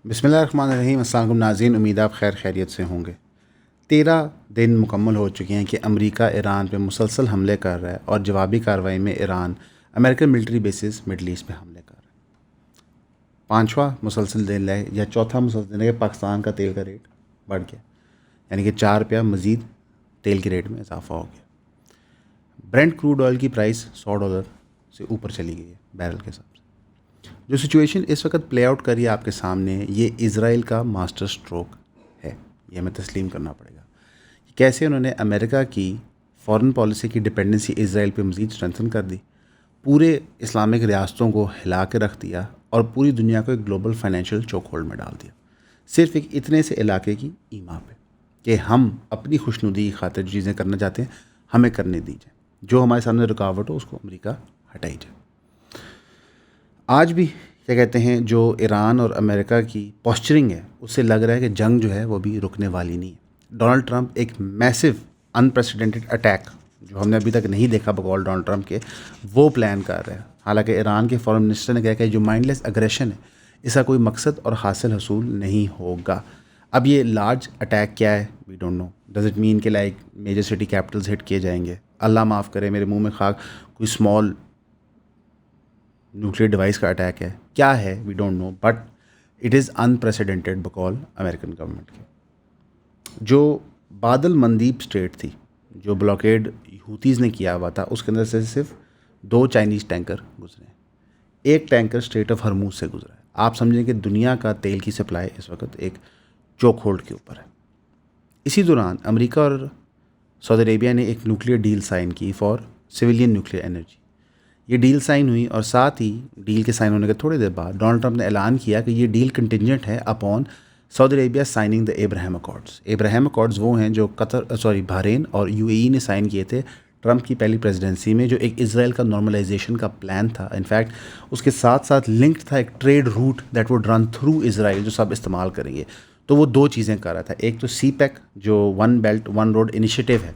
बिस्मिल्लाहिर्रहमानिर्रहीम। अस्सलाम वालेकुम नाज़रीन, उम्मीद आप खैरियत से होंगे। 13 दिन मुकम्मल हो चुके हैं कि अमेरिका ईरान पे मुसलसल हमले कर रहा है और जवाबी कार्रवाई में Iran American military bases middle east पे हमले कर रहा है। पाँचवा मुसलसल दिन है या चौथा मुसलसल दिन है कि पाकिस्तान का तेल का रेट बढ़ गया, यानी कि ₹4 मज़ीद तेल के रेट में इजाफा हो गया। ब्रेंट क्रूड ऑयल की प्राइस $100 से ऊपर चली गई है बैरल के हिसाब से। जो सिचुएशन इस वक्त प्ले आउट करी है आपके सामने, ये इज़राइल का मास्टर स्ट्रोक है, ये हमें तस्लीम करना पड़ेगा। कैसे उन्होंने अमेरिका की फॉरेन पॉलिसी की डिपेंडेंसी इज़राइल पे मज़ीद स्ट्रेंथन कर दी, पूरे इस्लामिक रियासतों को हिला के रख दिया और पूरी दुनिया को एक ग्लोबल फाइनेंशियल चोक होल्ड में डाल दिया, सिर्फ एक इतने से इलाके की ईमा पे कि हम अपनी खुशनुदी की खातिर जो चीज़ें करना चाहते हैं हमें करने दीजिए, जो हमारे सामने रुकावट हो उसको अमेरिका हटाई जाए। आज भी क्या कहते हैं, जो ईरान और अमेरिका की पोस्चरिंग है उससे लग रहा है कि जंग जो है वो भी रुकने वाली नहीं है। डोनाल्ड ट्रंप एक मैसिव अनप्रेसिडेंटेड अटैक जो हमने अभी तक नहीं देखा बकौल डोनाल्ड ट्रंप के, वो प्लान कर रहा है। हालांकि ईरान के फॉरेन मिनिस्टर ने कहा कि जो माइंडलेस अग्रेशन है इसका कोई मकसद और हासिल हसूल नहीं होगा। अब ये लार्ज अटैक क्या है we don't know. Does it mean के like major city capitals hit किए जाएंगे? अल्लाह माफ़ करे, मेरे मुंह में खाक, कोई स्मॉल न्यूक्लियर डिवाइस का अटैक है? क्या है we don't know, but it is unprecedented बकौल अमेरिकन गवर्नमेंट के। जो बादल मंदीप स्टेट थी, जो ब्लॉकेड हूतीज़ ने किया हुआ था, उसके अंदर से सिर्फ 2 चाइनीज़ टैंकर गुजरे, एक टैंकर स्ट्रेट ऑफ हरमूज से गुजरा है। आप समझें कि दुनिया का तेल की सप्लाई इस वक्त एक चोक होल्ड के ऊपर है। इसी दौरान अमेरिका और सऊदी अरेबिया ने एक न्यूक्लियर डील साइन की फॉर सिविलियन न्यूक्लियर एनर्जी। ये डील साइन हुई और साथ ही डील के साइन होने के थोड़ी देर बाद डोनाल्ड ट्रंप ने ऐलान किया कि ये डील कंटिजेंट है upon Saudi Arabia signing the Abraham accords. Abraham accords वो हैं जो बहरीन और यूएई ने साइन किए थे ट्रंप की पहली प्रेसिडेंसी में, जो एक इज़राइल का नॉर्मलाइजेशन का प्लान था। इनफैक्ट उसके साथ साथ लिंक्ड था एक trade route that would run through Israel, जो सब इस्तेमाल करेंगे। तो वो 2 चीज़ें कर रहा था, एक तो CPEC जो one belt one road initiative है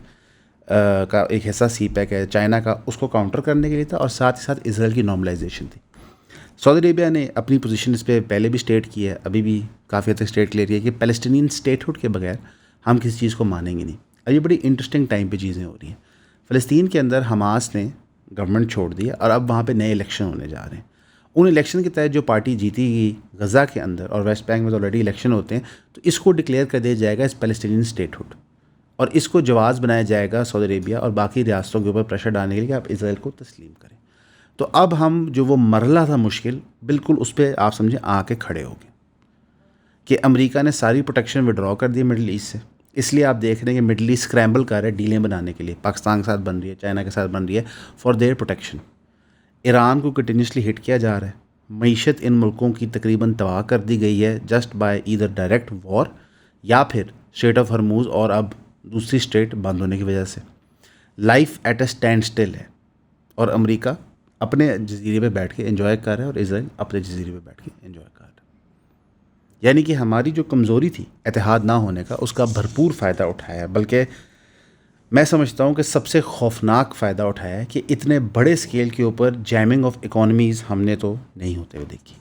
का एक हिस्सा CPEC है चाइना का, उसको काउंटर करने के लिए था, और साथ ही साथ इसराइल की नॉर्मलाइजेशन थी। सऊदी अरेबिया ने अपनी पोजीशन इस पर पहले भी स्टेट की है, अभी भी काफ़ी हद तक स्टेट क्लियर है कि पैलेस्टीनियन स्टेटहुड के बगैर हम किसी चीज़ को मानेंगे नहीं। अब ये बड़ी इंटरेस्टिंग टाइम पे चीज़ें हो रही हैं। फ़लस्तीन के अंदर हमास ने गवर्नमेंट छोड़ दी और अब वहाँ पे नए इलेक्शन होने जा रहे हैं। उन इलेक्शन के तहत जो पार्टी जीती गज़ा के अंदर, और वेस्ट बैंक में तो ऑलरेडी इलेक्शन होते हैं, तो इसको डिक्लेयर कर दिया जाएगा इस पैलेस्टीनियन स्टेटहुड, और इसको जवाज़ बनाया जाएगा सऊदी अरेबिया और बाकी रियासतों के ऊपर प्रेशर डालने के लिए कि आप इसराइल को तस्लीम करें। तो अब हम जो वो मरला था मुश्किल, बिल्कुल उस पर आप समझें आके खड़े हो गए कि अमेरिका ने सारी प्रोटेक्शन विड्रॉ कर दी मिडल ईस्ट से। इसलिए आप देख रहे हैं कि मिडल ईस्ट स्क्रैम्बल कर रहा है डीलें बनाने के लिए, पाकिस्तान के साथ बन रही है, चाइना के साथ बन रही है फॉर देयर प्रोटेक्शन। ईरान को कंटिन्यूसली हिट किया जा रहा है। मीशत इन मुल्कों की तकरीबन तबाह कर दी गई है just by either direct war या फिर स्ट्रेट ऑफ हरमूज और अब दूसरी स्टेट बंद होने की वजह से। Life at a stand still है और अमेरिका अपने जजीरे पे बैठ के एंजॉय कर रहा है और इसराइल अपने जजीरे पे बैठ के एंजॉय कर रहा है। यानी कि हमारी जो कमज़ोरी थी इत्तेहाद ना होने का, उसका भरपूर फ़ायदा उठाया, बल्कि मैं समझता हूँ कि सबसे खौफनाक फ़ायदा उठाया है कि इतने बड़े स्केल के ऊपर जैमिंग ऑफ इकोनॉमीज़ हमने तो नहीं होते हुए देखी।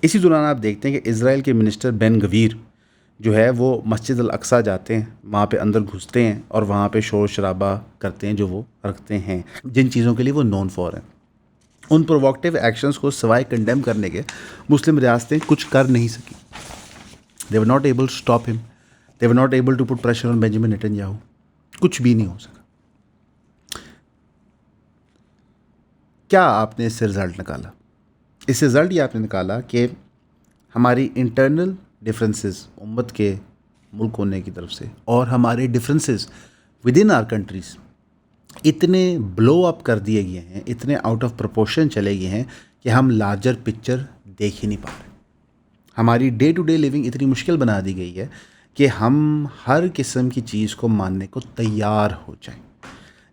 इसी दौरान आप देखते हैं कि इसराइल के मिनिस्टर बेन गवीर जो है वो मस्जिद अल अक्सा जाते हैं, वहाँ पे अंदर घुसते हैं और वहाँ पे शोर शराबा करते हैं जो वो रखते हैं, जिन चीज़ों के लिए वो नोन फॉर हैं। उन प्रोवोकेटिव एक्शंस को सिवाय कंडेम करने के मुस्लिम रियासतें कुछ कर नहीं सकी। They were not able to stop him, they were not able to put pressure on Benjamin Netanyahu. कुछ भी नहीं हो सका। क्या आपने इससे रिज़ल्ट निकाला? इससे रिज़ल्ट ये आपने निकाला कि हमारी इंटरनल डिफरेंसेस उम्मत के मुल्क होने की तरफ से और हमारे differences within our countries इतने ब्लो अप कर दिए गए हैं, इतने आउट ऑफ प्रोपोर्शन चले गए हैं कि हम लार्जर पिक्चर देख ही नहीं पा रहे। हमारी डे टू डे लिविंग इतनी मुश्किल बना दी गई है कि हम हर किस्म की चीज़ को मानने को तैयार हो जाएं।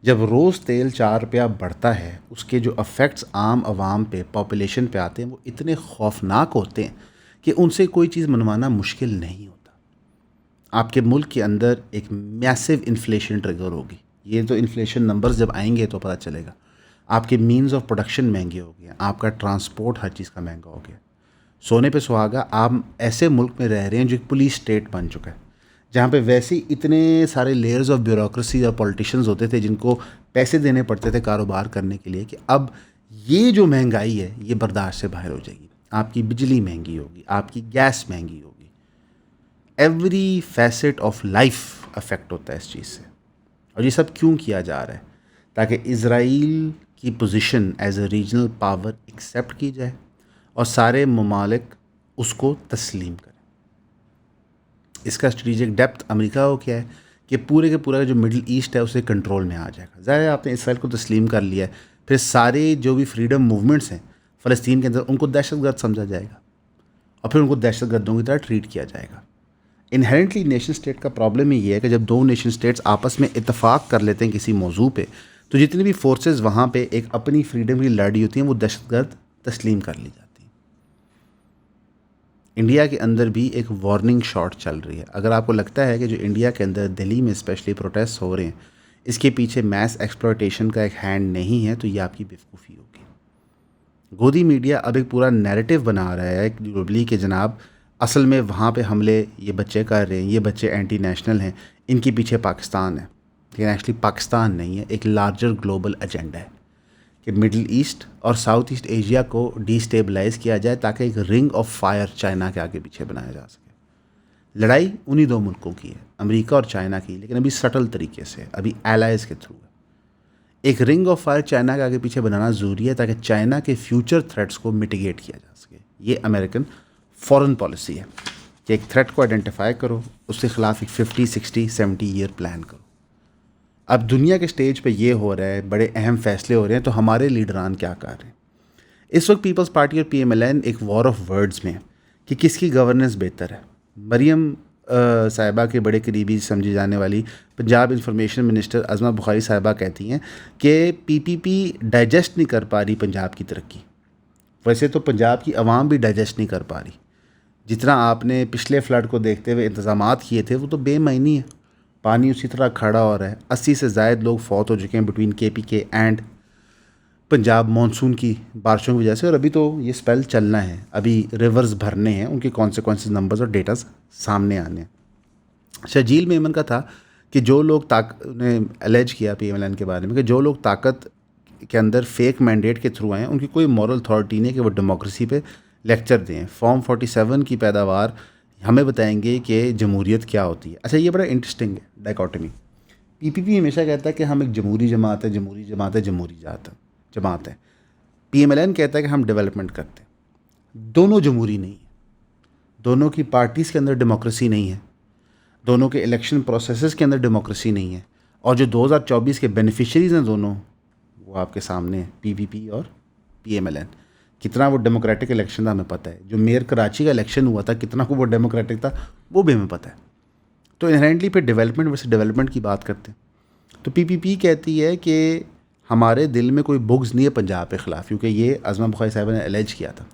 जब रोज़ तेल ₹4 बढ़ता है, उसके जो अफेक्ट्स आम आवाम पे, पॉपुलेशन पे आते हैं, वो इतने खौफनाक होते हैं कि उनसे कोई चीज़ मनवाना मुश्किल नहीं होता। आपके मुल्क के अंदर एक मैसिव इन्फ्लेशन ट्रिगर होगी। ये तो इन्फ्लेशन नंबर्स जब आएंगे तो पता चलेगा। आपके मीन्स ऑफ प्रोडक्शन महंगे हो गए, आपका ट्रांसपोर्ट हर चीज़ का महंगा हो गया। सोने पे सुहागा, आप ऐसे मुल्क में रह रहे हैं जो एक पुलिस स्टेट बन चुका है, जहाँ पे वैसे ही इतने सारे लेयर्स ऑफ ब्यूरोक्रेसी और पॉलिटिशियंस होते थे जिनको पैसे देने पड़ते थे कारोबार करने के लिए, कि अब ये जो महंगाई है ये बर्दाश्त से बाहर हो जाएगी, आपकी बिजली महंगी होगी, आपकी गैस महंगी होगी, every facet of life affect होता है इस चीज़ से। और ये सब क्यों किया जा रहा है? ताकि इज़राइल की position as a regional power accept की जाए और सारे ममालिक उसको तस्लीम करें। इसका स्ट्रेटेजिक डेप्थ अमेरिका को क्या है कि पूरे के पूरा जो मिडिल ईस्ट है उसे कंट्रोल में आ जाएगा। ज़ाहिर है आपने इसराइल को तस्लीम कर लिया है, फिर सारे जो भी फ्रीडम मूवमेंट्स हैं फ़लस्तीन के अंदर उनको दहशतगर्द समझा जाएगा और फिर उनको दहशतगर्दों की तरह ट्रीट किया जाएगा। इनहेरेंटली नेशन स्टेट का प्रॉब्लम ये है कि जब दो नेशन स्टेट्स आपस में इत्तेफाक कर लेते हैं किसी मौजू पे, तो जितनी भी फोर्सेस वहाँ पे एक अपनी फ्रीडम की लड़ी होती हैं वो दहशतगर्द तस्लीम कर ली जाती हैं। इंडिया के अंदर भी एक वार्निंग शॉट चल रही है। अगर आपको लगता है कि जो इंडिया के अंदर दिल्ली में स्पेशली प्रोटेस्ट हो रहे हैं इसके पीछे मैस एक्सप्लॉयटेशन का एक हैंड नहीं है, तो ये आपकी बेवकूफ़ी होगी। गोदी मीडिया अब एक पूरा नैरेटिव बना रहा है ग्लोबली कि जनाब असल में वहाँ पे हमले ये बच्चे कर रहे हैं, ये बच्चे एंटी नेशनल हैं, इनके पीछे पाकिस्तान है। लेकिन एक्चुअली पाकिस्तान नहीं है, एक लार्जर ग्लोबल एजेंडा है कि मिडिल ईस्ट और साउथ ईस्ट एशिया को डिस्टेबलाइज़ किया जाए ताकि एक रिंग ऑफ फायर चाइना के आगे पीछे बनाया जा सके। लड़ाई उन्हीं दो मुल्कों की है, अमेरिका और चाइना की, लेकिन अभी सटल तरीके से, अभी एलाइज़ के थ्रू है। एक रिंग ऑफ फायर चाइना के आगे पीछे बनाना ज़रूरी है ताकि चाइना के फ्यूचर थ्रेट्स को मिटिगेट किया जा सके। ये अमेरिकन फॉरेन पॉलिसी है कि एक थ्रेट को आइडेंटिफाई करो, उसके ख़िलाफ़ एक 50, 60, 70 ईयर प्लान करो। अब दुनिया के स्टेज पे ये हो रहा है, बड़े अहम फैसले हो रहे हैं, तो हमारे लीडरान क्या कर रहे हैं? इस वक्त पीपल्स पार्टी और PMLN एक वॉर ऑफ वर्ड्स में कि किसकी गवर्नेंस बेहतर है। मरियम साहिबा के बड़े करीबी समझी जाने वाली पंजाब इंफॉर्मेशन मिनिस्टर अज़मा बुखारी साहिबा कहती हैं कि PPP डाइजेस्ट नहीं कर पा रही पंजाब की तरक्की। वैसे तो पंजाब की आवाम भी डाइजेस्ट नहीं कर पा रही। जितना आपने पिछले फ्लड को देखते हुए इंतज़ामात किए थे वो तो बेमायनी है, पानी उसी तरह खड़ा हो रहा है। 80 से ज़ायद लोग फौत हो चुके हैं between KPK and Punjab monsoon की बारिशों की वजह से, और अभी तो ये स्पेल चलना है, अभी रिवर्स भरने हैं, उनके कॉन्सिक्वेंसेस नंबर्स और डेटास सामने आने हैं। शजील मेमन का था कि जो लोग ने एलेज किया PMLN के बारे में कि जो लोग ताकत के अंदर फेक मैंडेट के थ्रू आए हैं उनकी कोई मॉरल अथॉरिटी नहीं कि वो डेमोक्रेसी पे लेक्चर दें। फॉर्म 47 की पैदावार हमें बताएंगे कि जमहूरियत क्या होती है। अच्छा, ये बड़ा इंटरेस्टिंग है डायकॉटमी। PPP हमेशा कहता है कि हम एक जमहूरी जमात है, जमहूरी जमात है, जमहूरी जमात है। PMLN कहता है कि हम डेवलपमेंट करते हैं। दोनों जमहूरी नहीं है, दोनों की पार्टीज़ के अंदर डेमोक्रेसी नहीं है, दोनों के इलेक्शन प्रोसेसेस के अंदर डेमोक्रेसी नहीं है, और जो 2024 के बेनिफिशरीज़ हैं दोनों वो आपके सामने हैं, PPP और PMLN। कितना वो डेमोक्रेटिक इलेक्शन था हमें पता है। जो मेयर कराची का इलेक्शन हुआ था कितना को वो डेमोक्रेटिक था वो भी हमें पता है। तो इनहेरेंटली फिर डेवलपमेंट वर्सेस डेवलपमेंट की बात करते हैं। तो PPP कहती है कि हमारे दिल में कोई बुग्ज़ नहीं है पंजाब के ख़िलाफ़, क्योंकि ये अज़मा बुखारी साहिबा ने एलेज किया था,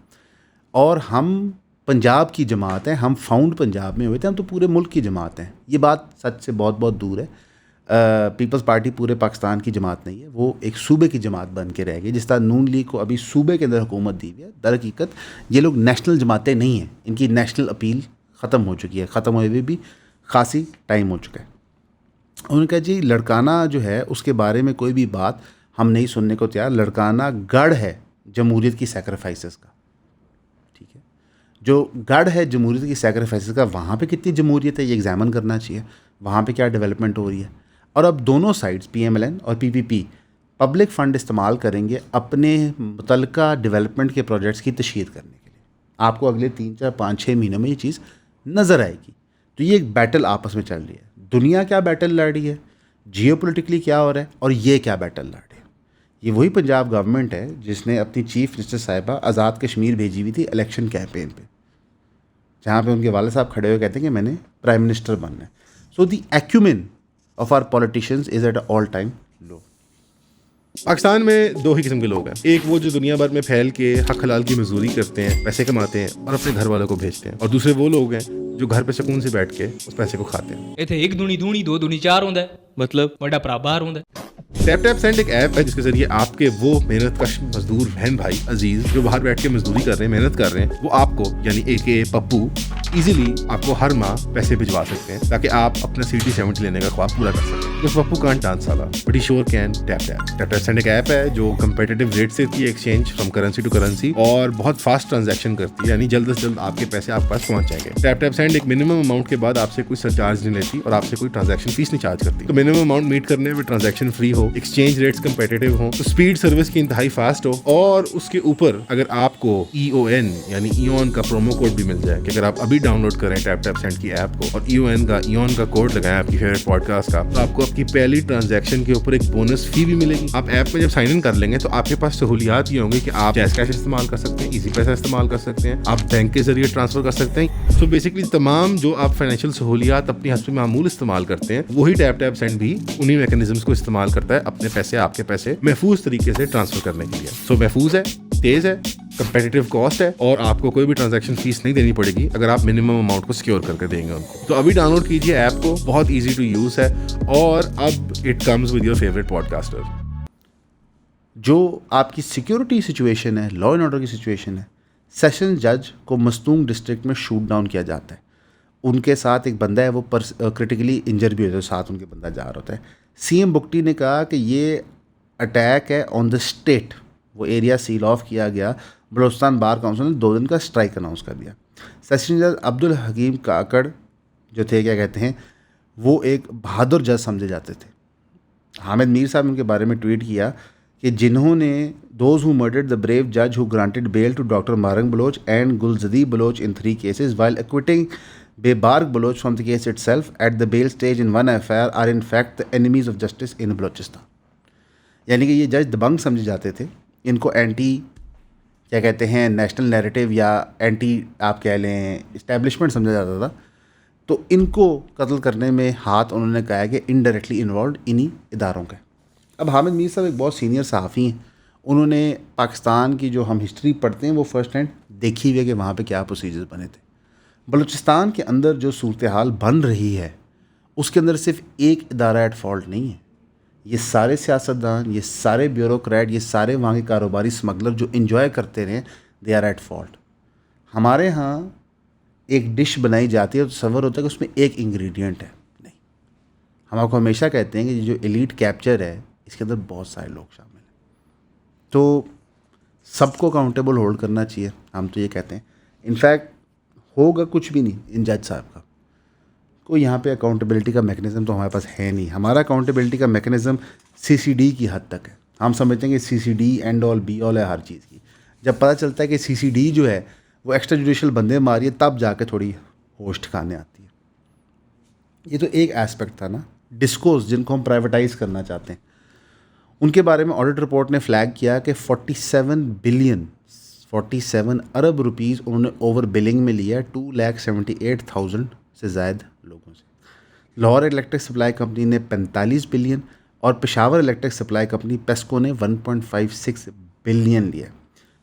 और हम पंजाब की जमात हैं, हम फाउंड पंजाब में हुए थे, हम तो पूरे मुल्क की जमात हैं। ये बात सच से बहुत बहुत दूर है। पीपल्स पार्टी पूरे पाकिस्तान की जमात नहीं है, वो एक सूबे की जमात बन के रह गई। जिस तरह नून लीग को अभी सूबे के अंदर हुकूमत दी हुई है, दर हकीकत ये लोग नेशनल जमातें नहीं हैं, इनकी नेशनल अपील ख़त्म हो चुकी है, ख़त्म हुए भी खासी टाइम हो चुका है। उन्होंने कहा जी लड़काना जो है उसके बारे में कोई भी बात हम नहीं सुनने को तैयार। लड़काना गढ़ है जमहूरियत की सैक्रिफाइसेस का, ठीक है, जो गढ़ है जमहूरियत की सैक्रिफाइसेस का, वहाँ पे कितनी जमहूरियत है ये एग्जामिन करना चाहिए, वहाँ पे क्या डेवलपमेंट हो रही है। और अब दोनों साइड्स PMLN और PPP पब्लिक फ़ंड इस्तेमाल करेंगे अपने मुतल्लिका डेवलपमेंट के प्रोजेक्ट्स की तशहीर करने के लिए। आपको अगले 3, 4, 5, 6 महीनों में ये चीज़ नज़र आएगी। तो ये एक बैटल आपस में चल रही है। दुनिया क्या बैटल लड़ रही है, जियोपॉलिटिकली क्या हो रहा है, और ये क्या बैटल लड़ रही है। ये वही पंजाब गवर्नमेंट है जिसने अपनी चीफ मिनिस्टर साहिबा आज़ाद कश्मीर भेजी हुई थी इलेक्शन कैंपेन पे, जहाँ पे उनके वाले साहब खड़े हुए कहते हैं कि मैंने प्राइम मिनिस्टर बनना है। So the acumen of our politicians is at all time low. Pakistan में दो ही किस्म के लोग हैं, एक वो जो दुनिया भर में फैल के हक हलाल की मजदूरी करते हैं, पैसे कमाते हैं और अपने घर वालों को भेजते हैं, और दूसरे वो लोग हैं जो घर पे सुकून से बैठ के उस पैसे को खाते हैं। इत्थे 1 दूनी 2 2 दूनी 4 होंदा है, मतलब बड़ा भरा बाहर होंगे। टैप टैप सेंड एक ऐप है जिसके जरिए आपके वो मेहनतकश मजदूर बहन भाई अजीज जो बाहर बैठ के मजदूरी कर रहे हैं, मेहनत कर रहे हैं, वो आपको यानी एके पप्पू इजीली आपको हर माह पैसे भिजवा सकते हैं ताकि आप अपना CT70 लेने का ख्वाब पूरा कर सकें। तो पप्पू कांट डांस साला but he sure can tap tap. Tap tap send एक ऐप है जो कंपेटिटिव रेट से होती है exchange from currency to currency और बहुत फास्ट ट्रांजैक्शन करती है, यानी जल्द से जल्द आपके पैसे आपके पास पहुंच जाएंगे। टैप टैप सेंड एक मिनिमम अमाउंट के बाद आपसे कोई सरचार्ज नहीं लेती और आपसे कोई ट्रांजैक्शन फीस नहीं चार्ज करती। तो मिनिमम अमाउंट मीट करने में ट्रांजैक्शन फ्री हो, एक्सचेंज रेट्स कंपेटिटिव हो, तो स्पीड सर्विस की इंतहाई फास्ट हो और उसके ऊपर अगर आपको EON यानी ईओन का प्रोमो कोड भी मिल जाए कि अगर आप अभी डाउनलोड करें टैप टैप सेंड की ऐप को और ईओन का कोड लगाएं आपकी फेवरेट पॉडकास्ट का, तो आपको आपकी पहली ट्रांजैक्शन के ऊपर एक बोनस फी भी मिलेगी। आप ऐप में जब साइन इन कर लेंगे तो आपके पास सहूलियात ये होंगी कि आप जैस कैश इस्तेमाल कर सकते हैं, इजी पैसा इस्तेमाल कर सकते हैं, आप बैंक के जरिए ट्रांसफर कर सकते हैं। सो बेसिकली तमाम जो आप फाइनेंशियल सहूलियात अपनी हस्ब मामूल इस्तेमाल करते हैं वही टैप टैप सेंड भी उन्हीं मैकेनिज्म्स को इस्तेमाल करता है अपने पैसे आपके पैसे महफूज तरीके से ट्रांसफर करने के लिए। सो महफूज है, तेज है, कंपेटिटिव कॉस्ट है और आपको कोई भी ट्रांजैक्शन फीस नहीं देनी पड़ेगी अगर आप मिनिमम अमाउंट को सिक्योर करके देंगे उनको। तो अभी डाउनलोड कीजिए ऐप को, बहुत इजी टू यूज है और अब it comes with your favourite podcaster. जो आपकी सिक्योरिटी सिचुएशन है, लॉ एंड ऑर्डर की सिचुएशन है, सेशन जज को मस्तूंग डिस्ट्रिक्ट में शूट डाउन किया जाता है। उनके साथ एक बंदा है, वो क्रिटिकली इंजर भी होता है, साथ उनके बंदा जा रहा होता है। CM बुगटी ने कहा कि ये अटैक है ऑन द स्टेट। वो एरिया सील ऑफ किया गया। बलूचिस्तान बार काउंसिल ने 2 दिन का स्ट्राइक अनाउंस कर दिया। सेशन जज अब्दुल हकीम काकड़ जो थे, क्या कहते हैं, वो एक बहादुर जज समझे जाते थे। हामिद मीर साहब ने उनके बारे में ट्वीट किया कि जिन्होंने those who murdered the brave जज who granted bail to doctor Marang Baloch and Gulzadi Baloch in 3 cases while acquitting Bebarg Baloch from the case itself at the bail stage in one FIR are in fact the enemies of justice in Balochistan। यानी कि ये जज दबंग समझे जाते थे। इनको anti क्या कहते हैं नेशनल नैरेटिव या एंटी आप कह लें इस्टेब्लिशमेंट समझा जाता था। तो इनको कत्ल करने में हाथ उन्होंने कहा है कि इनडायरेक्टली इन्वॉल्व इन्हीं इदारों का। अब हामिद मीर साहब एक बहुत सीनियर सहाफ़ी हैं। उन्होंने पाकिस्तान की जो हम हिस्ट्री पढ़ते हैं वो फर्स्ट हैंड देखी हुई है कि वहाँ पे क्या प्रोसीजर्स बने थे। बलूचिस्तान के अंदर जो सूरत हाल बन रही है उसके अंदर सिर्फ एक इदारा एट फॉल्ट नहीं है। ये सारे सियासतदान, ये सारे ब्यूरोक्रेट, ये सारे वहाँ के कारोबारी स्मगलर जो इन्जॉय करते रहे, दे आर एट फॉल्ट। हमारे यहाँ एक डिश बनाई जाती है तो तसव्वुर होता है कि उसमें एक इंग्रेडिएंट है, नहीं। हम आपको हमेशा कहते हैं कि जो एलीट कैप्चर है इसके अंदर बहुत सारे लोग शामिल हैं, तो सबको अकाउंटेबल होल्ड करना चाहिए। हम तो ये कहते हैं, इनफैक्ट होगा कुछ भी नहीं इन जज साहब का, कोई यहाँ पे अकाउंटेबिलिटी का मैकेनिज़्म तो हमारे पास है नहीं। हमारा अकाउंटेबिलिटी का मैकेनिज़्म CCD की हद तक है। हम समझते हैं कि CCD and all be all है हर चीज़ की। जब पता चलता है कि CCD जो है वो एक्स्ट्रा जुडिशल बंदे मारिए, तब जाके थोड़ी होश ठिकाने आती है। ये तो एक एस्पेक्ट था ना। डिस्कोस जिनको हम प्राइवेटाइज़ करना चाहते हैं, उनके बारे में ऑडिट रिपोर्ट ने फ्लैग किया कि 47 अरब रुपीज़ उन्होंने ओवर बिलिंग में लिया 2,78,000 से ज़ायद लोगों से। लाहौर इलेक्ट्रिक सप्लाई कंपनी ने 45 बिलियन और Peshawar electric supply company PESCO ने 1.56 बिलियन लिया।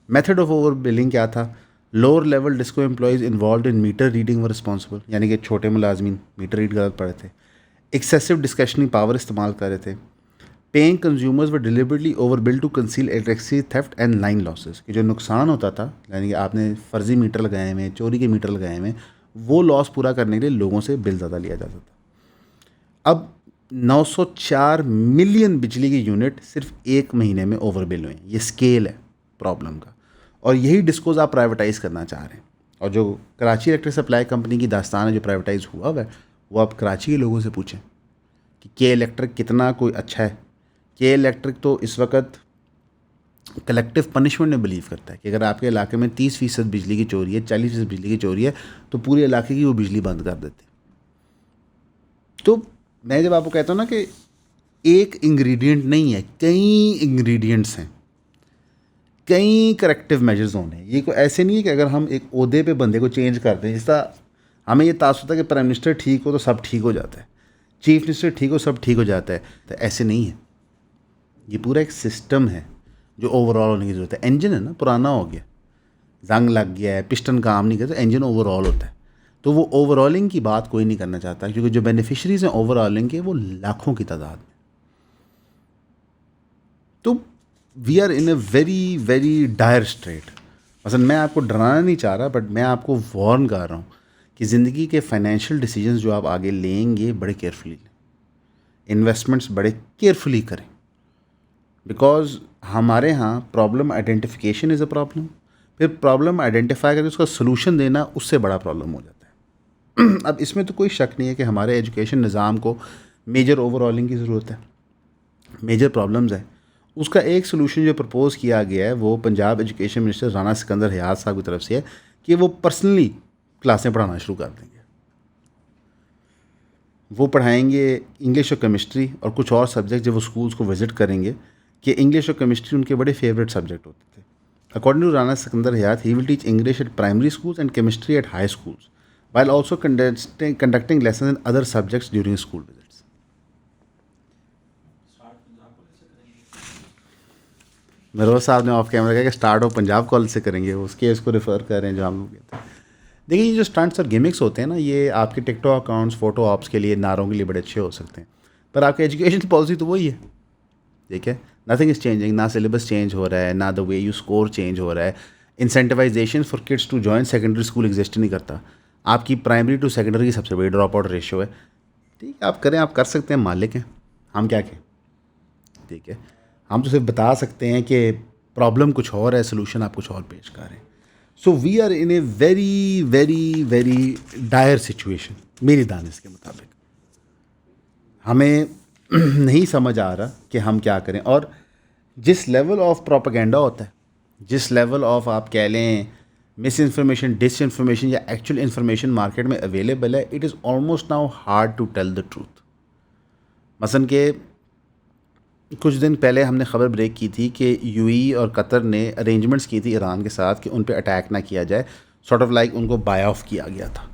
मेथड ऑफ ओवर बिलिंग क्या था? Lower level disco employees involve in meter reading व रिस्पॉन्सिबल, यानी कि छोटे मुलाजमीन मीटर रीड गलत पढ़े थे, एक्सेसिव डिस्कशनरी पावर इस्तेमाल कर रहे थे, पेइंग कंज्यूमर्स व deliberately over bill to conceal electricity theft and line losses, कि जो नुकसान होता था, यानी कि आपने फ़र्जी मीटर लगाए हुए, चोरी के मीटर लगाए हुए, वो लॉस पूरा करने के लिए लोगों से बिल ज़्यादा लिया जाता था। अब 904 मिलियन बिजली के यूनिट सिर्फ एक महीने में ओवर बिल हुए। ये स्केल है प्रॉब्लम का, और यही डिस्कोज आप प्राइवेटाइज़ करना चाह रहे हैं। और जो कराची इलेक्ट्रिक सप्लाई कंपनी की दास्तान है जो प्राइवेटाइज़ हुआ है, वो आप कराची के लोगों से पूछें कि के इलेक्ट्रिक कितना कोई अच्छा है। के इलेक्ट्रिक तो इस वक्त कलेक्टिव पनिशमेंट में बिलीव करता है कि अगर आपके इलाके में 30% बिजली की चोरी है, 40% बिजली की चोरी है, तो पूरे इलाके की वो बिजली बंद कर देते। तो मैं जब आपको कहता हूँ ना कि एक इंग्रेडिएंट नहीं है, कई इंग्रेडिएंट्स हैं, कई करेक्टिव मेजर्स होने। ये कोई ऐसे नहीं है कि अगर हम एक ओहदे पे बंदे को चेंज कर दें, जिसका हमें ये तासुर था कि प्राइम मिनिस्टर ठीक हो तो सब ठीक हो जाता है, चीफ मिनिस्टर ठीक हो सब ठीक हो जाता है, तो ऐसे नहीं है। ये पूरा एक सिस्टम है जो ओवरऑल होने की ज़रूरत है। इंजन है ना, पुराना हो गया, जंग लग गया है, पिस्टन काम नहीं करता, इंजन ओवरऑल होता है। तो वो ओवरऑलिंग की बात कोई नहीं करना चाहता, क्योंकि जो बेनिफिशरीज हैं ओवरऑलिंग के वो लाखों की तादाद में। तो we are in a very very dire strait. मसलन मैं आपको डराना नहीं चाह रहा, बट मैं आपको वार्न कर रहा हूँ कि ज़िंदगी के फाइनेंशियल डिसीजंस जो आप आगे लेंगे बड़े केयरफुली लें, इन्वेस्टमेंट्स बड़े केयरफुली करें, बिकॉज हमारे यहाँ problem identification is a problem, फिर प्रॉब्लम आइडेंटिफाई करके उसका सोल्यूशन देना उससे बड़ा प्रॉब्लम हो जाता है। अब इसमें तो कोई शक नहीं है कि हमारे एजुकेशन निज़ाम को मेजर ओवरऑलिंग की ज़रूरत है, मेजर प्रॉब्लम्स हैं। उसका एक सोल्यूशन जो प्रपोज़ किया गया है वो पंजाब एजुकेशन मिनिस्टर राना सिकंदर हयात साहब की तरफ से है कि वो पर्सनली क्लासें पढ़ाना शुरू कर देंगे। वो पढ़ाएंगे इंग्लिश और केमिस्ट्री और कुछ और सब्जेक्ट जब वो स्कूल्स को विज़िट करेंगे, कि इंग्लिश और केमिस्ट्री उनके बड़े फेवरेट सब्जेक्ट होते थे। According to Rana Sikandar Hayat, he will teach English at primary schools and chemistry at high schools while also conducting lessons in other subjects during school visits. नरोज साहब ने ऑफ कैमरा कहा कि स्टार्ट ऑफ पंजाब कॉलेज से करेंगे, उसके इसको रेफ़र कर रहे हैं जो हम लोग कहते हैं। देखिए ये जो स्टंट्स और गिमिक्स होते हैं ना, ये आपके टिकटॉक अकाउंट्स, फोटो ऑप्स के लिए, नारों के लिए बड़े अच्छे हो सकते हैं, पर आपकी एजुकेशन पॉलिसी तो वही है। ठीक है, नथिंग इज़ चेंजिंग, ना सिलेबस चेंज हो रहा है, ना the way you score change हो रहा है। Incentivisation for kids to join secondary school exist नहीं करता। आपकी प्राइमरी टू सेकेंडरी की सबसे बड़ी ड्रॉप आउट रेशियो है। ठीक है, आप करें, आप कर सकते हैं, मालिक हैं, हम क्या कहें। ठीक है, हम तो सिर्फ बता सकते हैं कि प्रॉब्लम कुछ और है, सोल्यूशन आप कुछ और पेश कर रहे हैं। So we are in a very very very dire situation मेरी दानिश के मुताबिक। हमें नहीं समझ आ रहा कि हम क्या करें, और जिस लेवल ऑफ प्रोपेगेंडा होता है, जिस लेवल ऑफ आप कह लें मिस इन्फॉर्मेशन, डिस इन्फॉर्मेशन या एक्चुअल इन्फॉर्मेशन मार्केट में अवेलेबल है, it is almost now hard to tell the truth. मसलन के कुछ दिन पहले हमने ख़बर ब्रेक की थी कि यूएई और कतर ने अरेंजमेंट्स की थी ईरान के साथ कि उन पे अटैक ना किया जाए, सॉर्ट ऑफ लाइक उनको बाय ऑफ किया गया था।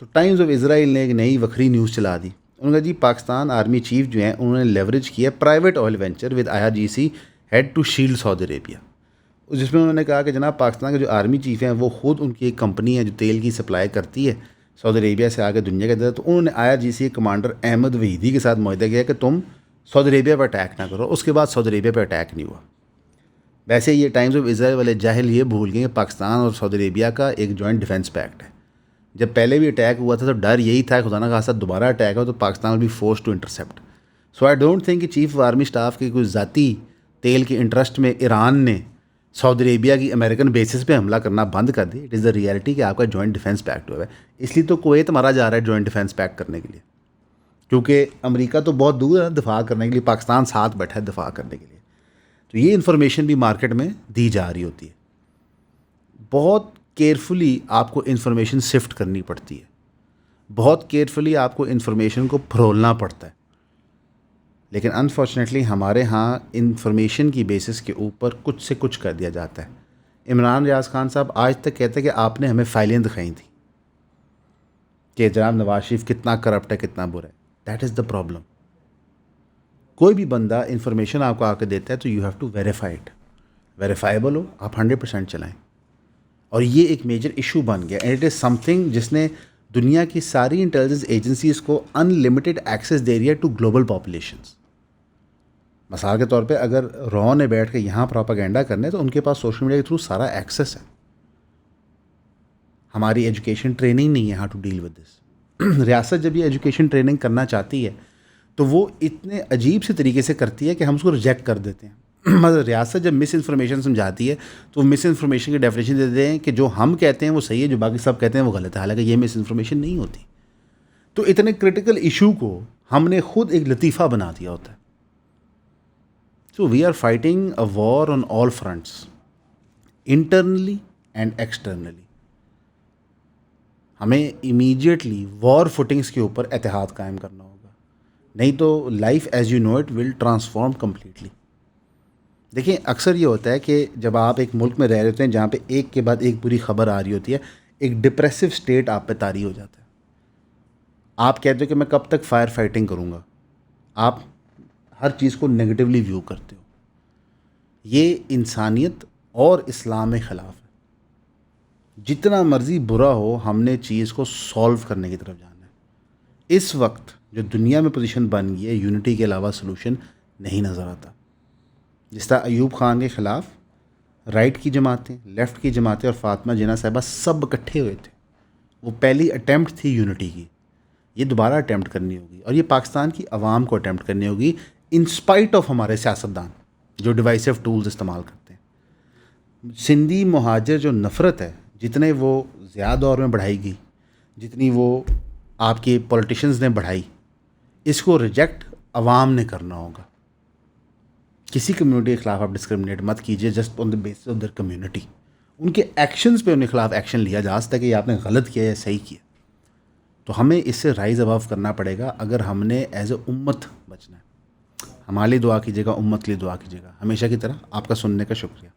तो टाइम्स ऑफ इज़राइल ने एक नई वक्री न्यूज़ चला दी। उन्होंने कहा जी पाकिस्तान आर्मी चीफ जो हैं उन्होंने लेवरेज किया private oil venture with IRGC head to shield Saudi Arabia, जिसमें उन्होंने कहा कि जनाब पाकिस्तान के जो आर्मी चीफ़ हैं वो ख़ुद उनकी एक कंपनी है जो तेल की सप्लाई करती है सऊदी अरेबिया से आगे दुनिया के अंदर। तो उन्होंने IRGC कमांडर अहमद वहीदी के साथ मुआहदा किया कि तुम सऊदी अरेबिया पर अटैक ना करो। उसके बाद सऊदी अरेबिया पर अटैक नहीं हुआ। वैसे ये टाइम्स ऑफ इज़राइल वाले जाहिल ये भूल गए कि पाकिस्तान और सऊदी अरेबिया का एक जॉइंट डिफेंस पैक्ट है। जब पहले भी अटैक हुआ था तो डर यही था खुदा ना खासा दोबारा अटैक हो तो Pakistan will be force to intercept. So I don't think कि चीफ ऑफ आर्मी स्टाफ के कोई ज़ाती तेल के इंटरेस्ट में ईरान ने सऊदी अरेबिया की अमेरिकन बेसिस पे हमला करना बंद कर दी। इट इज़ द रियलिटी कि आपका जॉइंट डिफेंस पैक्ट हुआ है, इसलिए तो कुवैत मारा जा रहा है जॉइंट डिफेंस पैक्ट करने के लिए, क्योंकि अमेरिका तो बहुत दूर है दिफा करने के लिए, पाकिस्तान साथ बैठा है दिफा करने के लिए। तो ये इन्फॉर्मेशन भी मार्केट में दी जा रही होती है। बहुत केयरफुली आपको इन्फॉर्मेशन सिफ्ट करनी पड़ती है, बहुत केयरफुली आपको इन्फॉर्मेशन को फरोलना पड़ता है। लेकिन अनफॉर्चुनेटली हमारे यहाँ इन्फॉर्मेशन की बेसिस के ऊपर कुछ से कुछ कर दिया जाता है। इमरान रियाज खान साहब आज तक कहते हैं कि आपने हमें फाइलें दिखाई थी कि जनाब नवाज शरीफ कितना करप्ट है, कितना बुरा है। That is the problem. कोई भी बंदा इन्फॉर्मेशन आपको आकर देता है तो you have to verify it. Verifiable हो आप 100% चलाएं। और ये एक मेजर इशू बन गया एंड इट इज़ समथिंग जिसने दुनिया की सारी इंटेलिजेंस एजेंसीज़ को अनलिमिटेड एक्सेस दे रही है टू ग्लोबल पॉपुलेशंस। मिसाल के तौर पे अगर रॉ ने बैठ के यहाँ प्रोपेगेंडा करने तो उनके पास सोशल मीडिया के थ्रू सारा एक्सेस है। हमारी एजुकेशन ट्रेनिंग नहीं है how to deal with this. रियासत जब ये एजुकेशन ट्रेनिंग करना चाहती है तो वो इतने अजीब से तरीके से करती है कि हम उसको रिजेक्ट कर देते हैं। मतलब रियासत जब मिस इन्फॉर्मेशन समझाती है तो मिस इन्फॉर्मेशन की डेफिनेशन दे देते हैं कि जो हम कहते हैं वो सही है, जो बाकी सब कहते हैं वो गलत है, हालांकि ये मिस इन्फॉर्मेशन नहीं होती। तो इतने क्रिटिकल इशू को हमने खुद एक लतीफ़ा बना दिया होता है। So we are fighting a war on all fronts, internally and externally. हमें इमीडिएटली वॉर फुटिंग्स के ऊपर एतिहाद कायम करना होगा, नहीं तो life as you know it will transform completely. देखिए अक्सर ये होता है कि जब आप एक मुल्क में रह रहे होते हैं जहाँ पे एक के बाद एक बुरी खबर आ रही होती है, एक डिप्रेसिव स्टेट आप पे तारी हो जाता है। आप कहते हो कि मैं कब तक फायर फाइटिंग करूँगा, आप हर चीज़ को नेगेटिवली व्यू करते हो। ये इंसानियत और इस्लाम के ख़िलाफ़ है। जितना मर्ज़ी बुरा हो, हमने चीज़ को सॉल्व करने की तरफ जाना है। इस वक्त जो दुनिया में पोजीशन बन गई है, यूनिटी के अलावा सोल्यूशन नहीं नज़र आता। जिस तरह अयूब ख़ान के ख़िलाफ़ राइट की जमातें, लेफ़्ट की जमातें और फ़ातिमा जिन्ना साहिबा सब इकट्ठे हुए थे। वो पहली अटैम्प्ट थी यूनिटी की, ये दोबारा अटैम्प्ट करनी होगी और ये पाकिस्तान की आवाम को अटैम्प्ट करनी होगी, इन स्पाइट ऑफ हमारे सियासतदान जो डिवाइसिव टूल्स इस्तेमाल करते हैं। सिंधी मुहाजिर जो नफ़रत है, जितने वो ज़िया दौर में बढ़ाई गई, जितनी वो आपके पॉलिटिशियंस ने बढ़ाई, इसको रिजेक्ट अवाम ने करना होगा। किसी कम्युनिटी के ख़िलाफ़ आप डिस्क्रिमिनेट मत कीजिए just on the basis of their community. उनके एक्शंस पे उनके ख़िलाफ़ एक्शन लिया जा सकता है कि ये आपने गलत किया या सही किया। तो हमें इससे राइज़ अबव करना पड़ेगा अगर हमने एज ए उम्मत बचना है। हमारे लिए दुआ कीजिएगा, उम्मत के लिए दुआ कीजिएगा। हमेशा की तरह आपका सुनने का शुक्रिया।